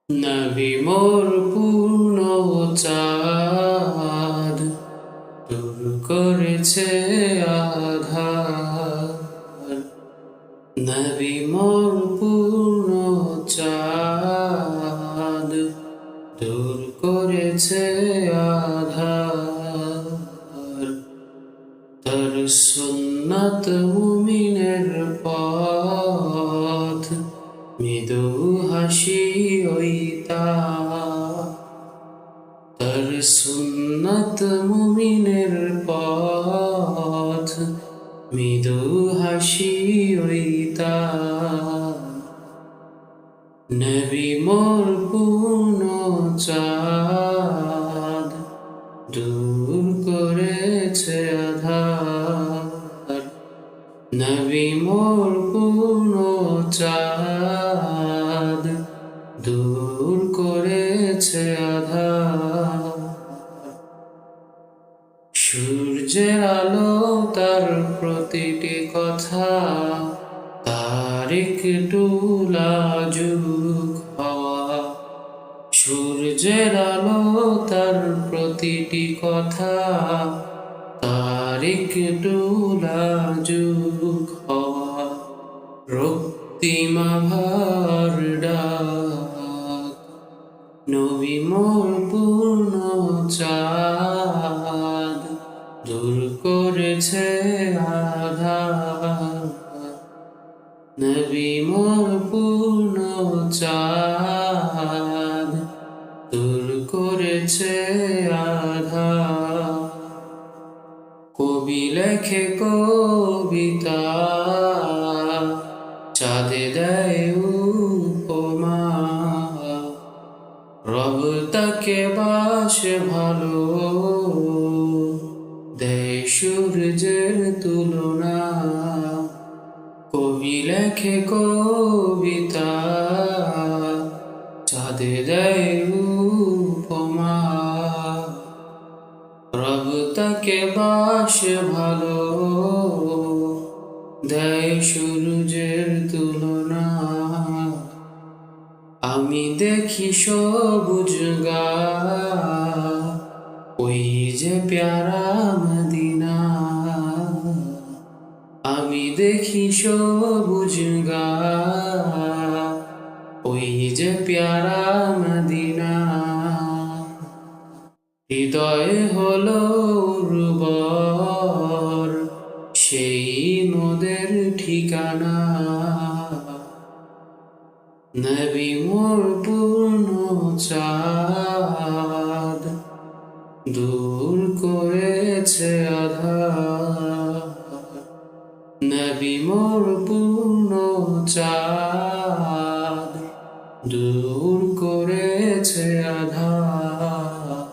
নবী মোর পূর্ণ চাঁদ, দূর করেছে আধার। নবী মোর পূর্ণ চাঁদ, দূর করেছে আধার। তার সুন্নাত মুমিনের পথ, মৃদু হাসি ওই তার সুন্নাত মুমিনের পথ, মৃদু হাসি ওই নবী মোর পূর্ণ চাঁদ, দূর করেছে আধার। নবী মোর পূর্ণ চাঁদ, দূর করেছে আধার। সূর্যের আলো তার প্রতিটি কথা, তার একটু লাজুক হওয়া। সূর্যের আলো তার প্রতিটি কথা, তার একটু লাজুক হওয়া। রক্তিম আভার ডাক, নবী মোর পূর্ণ চাঁদ, দূর করেছে আধার। নবী মোর পূর্ণ চাঁদ, দূর করেছে আধার। কবি লেখে কবিতা, চাঁদে দেয় উপমা। রব তাকে বাসে ভালো, দেয় সূর্যের তুলনা। কবি লেখে কবিতা, চাঁদে দেয় উপমা। রব তাকে বাসে ভালো, দেয় সূর্যের তুলনা। আমি দেখি সবুজ গাছ, ওই যে প্যারা মদিনা। আমি দেখি সবুজ গাছ, ওই যে প্যারা মদিনা। হৃদয় হলো উর্বর, সেই মোদের ঠিকানা। নবী মোর পূর্ণ চাঁদ, দূর করেছে আধার। নবী মোর পূর্ণ চাঁদ, দূর করেছে আধার।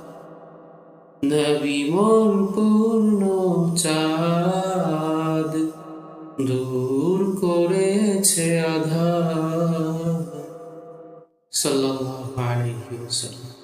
নবী মোর পূর্ণ চাঁদ, দূর করেছে আধার। সাল্লাল্লাহু আলাইহি ওয়াসাল্লাম।